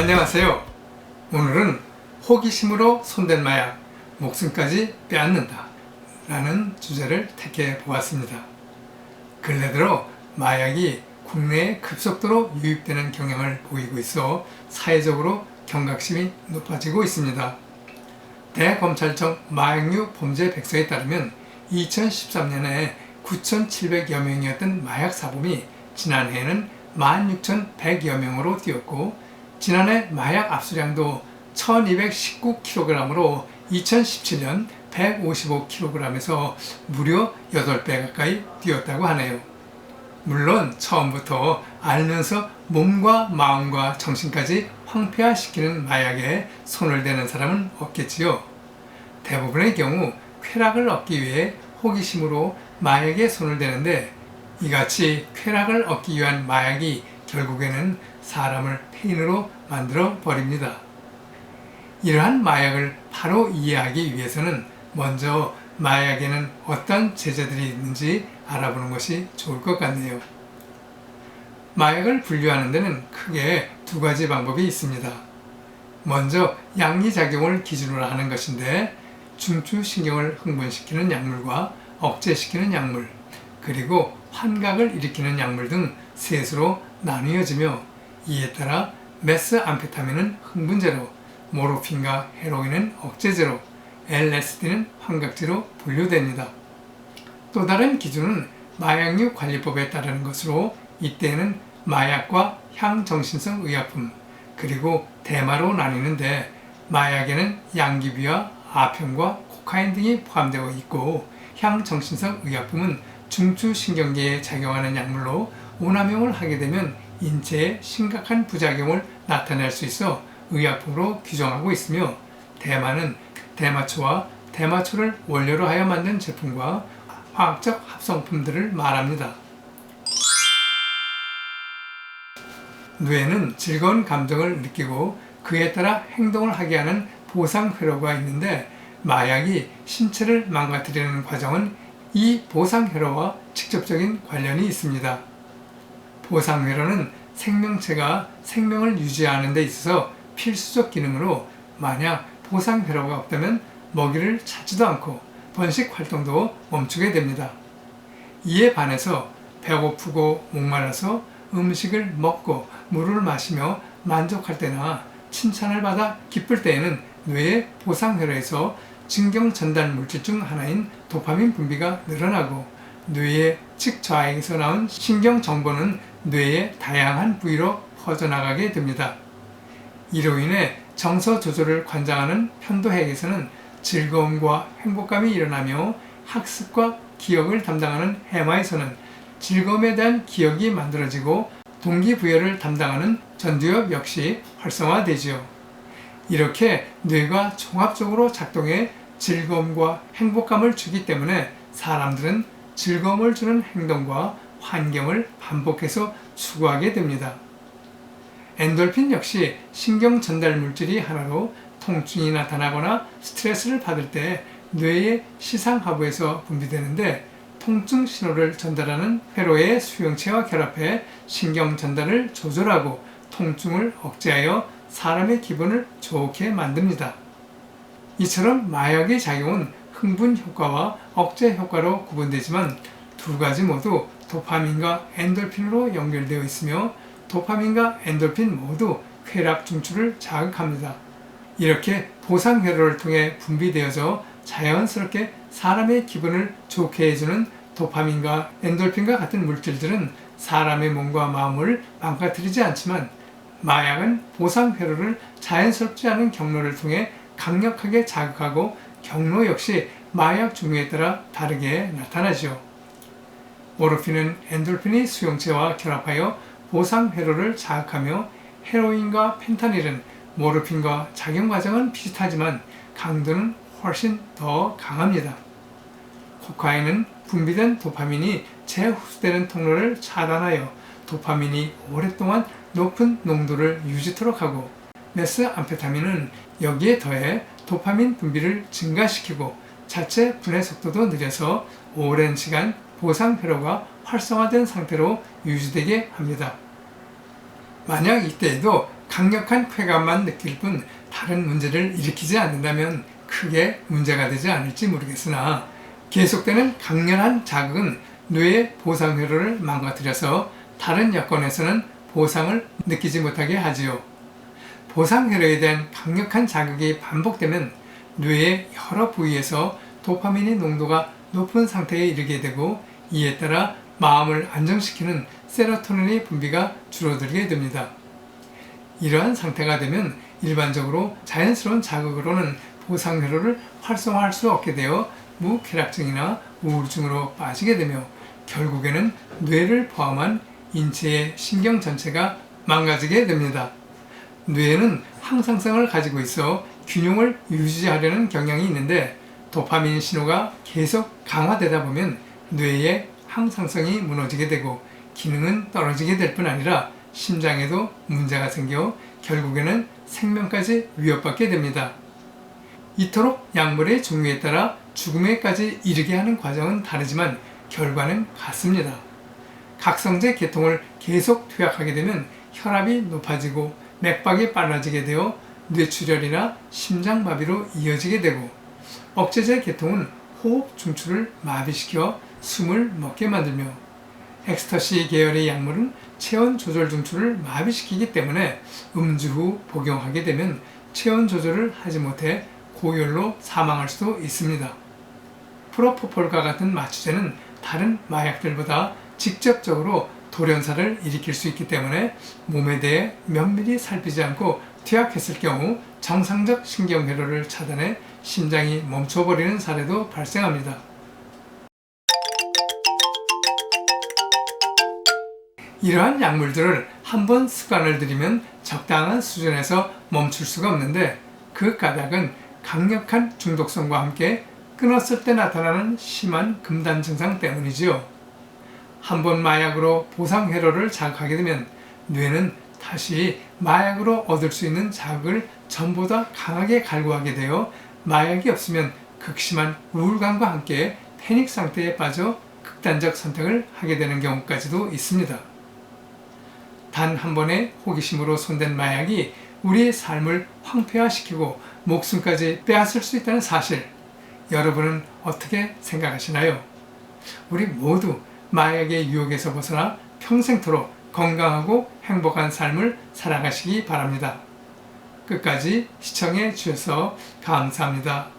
안녕하세요. 오늘은 호기심으로 손댄 마약, 목숨까지 빼앗는다 라는 주제를 택해 보았습니다. 근래 들어 마약이 국내에 급속도로 유입되는 경향을 보이고 있어 사회적으로 경각심이 높아지고 있습니다. 대검찰청 마약류 범죄 백서에 따르면 2013년에 9,700여 명이었던 마약 사범이 지난해에는 16,100여 명으로 뛰었고, 지난해 마약 압수량도 1219kg으로 2017년 155kg에서 무려 8배 가까이 뛰었다고 하네요. 물론 처음부터 알면서 몸과 마음과 정신까지 황폐화시키는 마약에 손을 대는 사람은 없겠지요. 대부분의 경우 쾌락을 얻기 위해 호기심으로 마약에 손을 대는데, 이같이 쾌락을 얻기 위한 마약이 결국에는 사람을 폐인으로 만들어 버립니다. 이러한 마약을 바로 이해하기 위해서는 먼저 마약에는 어떤 제재들이 있는지 알아보는 것이 좋을 것 같네요. 마약을 분류하는 데는 크게 두 가지 방법이 있습니다. 먼저 양리작용을 기준으로 하는 것인데, 중추신경을 흥분시키는 약물과 억제시키는 약물, 그리고 환각을 일으키는 약물 등 셋으로 나뉘어지며, 이에 따라 메스암페타민은 흥분제로, 모르핀과 헤로인은 억제제로, LSD는 환각제로 분류됩니다. 또 다른 기준은 마약류 관리법에 따르는 것으로, 이때는 마약과 향정신성 의약품, 그리고 대마로 나뉘는데, 마약에는 양귀비와 아편과 코카인 등이 포함되어 있고, 향정신성 의약품은 중추신경계에 작용하는 약물로 오남용을 하게 되면 인체에 심각한 부작용을 나타낼 수 있어 의약품으로 규정하고 있으며, 대마는 대마초와 대마초를 원료로 하여 만든 제품과 화학적 합성품들을 말합니다. 뇌는 즐거운 감정을 느끼고 그에 따라 행동을 하게 하는 보상회로가 있는데, 마약이 신체를 망가뜨리는 과정은 이 보상회로와 직접적인 관련이 있습니다. 보상회로는 생명체가 생명을 유지하는 데 있어서 필수적 기능으로, 만약 보상회로가 없다면 먹이를 찾지도 않고 번식 활동도 멈추게 됩니다. 이에 반해서 배고프고 목말라서 음식을 먹고 물을 마시며 만족할 때나 칭찬을 받아 기쁠 때에는 뇌의 보상회로에서 신경 전달 물질 중 하나인 도파민 분비가 늘어나고, 뇌의 측좌액에서 나온 신경 정보는 뇌의 다양한 부위로 퍼져나가게 됩니다. 이로 인해 정서 조절을 관장하는 편도핵에서는 즐거움과 행복감이 일어나며, 학습과 기억을 담당하는 해마에서는 즐거움에 대한 기억이 만들어지고, 동기부여를 담당하는 전두엽 역시 활성화되지요. 이렇게 뇌가 종합적으로 작동해 즐거움과 행복감을 주기 때문에 사람들은 즐거움을 주는 행동과 환경을 반복해서 추구하게 됩니다. 엔돌핀 역시 신경 전달 물질이 하나로, 통증이 나타나거나 스트레스를 받을 때 뇌의 시상하부에서 분비되는데, 통증 신호를 전달하는 회로의 수용체와 결합해 신경 전달을 조절하고 통증을 억제하여 사람의 기분을 좋게 만듭니다. 이처럼 마약의 작용은 흥분 효과와 억제 효과로 구분되지만, 두 가지 모두 도파민과 엔돌핀으로 연결되어 있으며, 도파민과 엔돌핀 모두 쾌락 중추를 자극합니다. 이렇게 보상회로를 통해 분비되어져 자연스럽게 사람의 기분을 좋게 해주는 도파민과 엔돌핀과 같은 물질들은 사람의 몸과 마음을 망가뜨리지 않지만, 마약은 보상회로를 자연스럽지 않은 경로를 통해 강력하게 자극하고, 경로 역시 마약 종류에 따라 다르게 나타나죠. 모르핀은 엔돌핀이 수용체와 결합하여 보상회로를 자극하며, 헤로인과 펜타닐은 모르핀과 작용 과정은 비슷하지만 강도는 훨씬 더 강합니다. 코카인은 분비된 도파민이 재흡수되는 통로를 차단하여 도파민이 오랫동안 높은 농도를 유지토록 하고, 메스암페타민은 여기에 더해 도파민 분비를 증가시키고 자체 분해 속도도 느려서 오랜 시간 보상회로가 활성화된 상태로 유지되게 합니다. 만약 이때에도 강력한 쾌감만 느낄 뿐 다른 문제를 일으키지 않는다면 크게 문제가 되지 않을지 모르겠으나 계속되는 강렬한 자극은 뇌의 보상회로를 망가뜨려서 다른 여건에서는 보상을 느끼지 못하게 하지요. 보상회로에 대한 강력한 자극이 반복되면 뇌의 여러 부위에서 도파민의 농도가 높은 상태에 이르게 되고 이에 따라 마음을 안정시키는 세로토닌의 분비가 줄어들게 됩니다. 이러한 상태가 되면 일반적으로 자연스러운 자극으로는 보상회로를 활성화할 수 없게 되어 무쾌락증이나 우울증으로 빠지게 되며 결국에는 뇌를 포함한 인체의 신경 전체가 망가지게 됩니다. 뇌는 항상성을 가지고 있어 균형을 유지하려는 경향이 있는데 도파민 신호가 계속 강화되다 보면 뇌의 항상성이 무너지게 되고 기능은 떨어지게 될 뿐 아니라 심장에도 문제가 생겨 결국에는 생명까지 위협받게 됩니다. 이토록 약물의 종류에 따라 죽음에까지 이르게 하는 과정은 다르지만 결과는 같습니다. 각성제 계통을 계속 투약하게 되면 혈압이 높아지고 맥박이 빨라지게 되어 뇌출혈이나 심장마비로 이어지게 되고 억제제 계통은 호흡 중추를 마비시켜 숨을 멎게 만들며 엑스터시 계열의 약물은 체온 조절 중추를 마비시키기 때문에 음주 후 복용하게 되면 체온 조절을 하지 못해 고열로 사망할 수도 있습니다. 프로포폴과 같은 마취제는 다른 마약들보다 직접적으로 돌연사를 일으킬 수 있기 때문에 몸에 대해 면밀히 살피지 않고 투약했을 경우 정상적 신경회로를 차단해 심장이 멈춰버리는 사례도 발생합니다. 이러한 약물들을 한번 습관을 들이면 적당한 수준에서 멈출 수가 없는데 그 까닭은 강력한 중독성과 함께 끊었을 때 나타나는 심한 금단 증상 때문이지요. 한번 마약으로 보상회로를 자극하게 되면 뇌는 다시 마약으로 얻을 수 있는 자극을 전보다 강하게 갈구하게 되어 마약이 없으면 극심한 우울감과 함께 패닉 상태에 빠져 극단적 선택을 하게 되는 경우까지도 있습니다. 단 한 번의 호기심으로 손댄 마약이 우리의 삶을 황폐화시키고 목숨까지 빼앗을 수 있다는 사실, 여러분은 어떻게 생각하시나요? 우리 모두 마약의 유혹에서 벗어나 평생토록 건강하고 행복한 삶을 살아가시기 바랍니다. 끝까지 시청해 주셔서 감사합니다.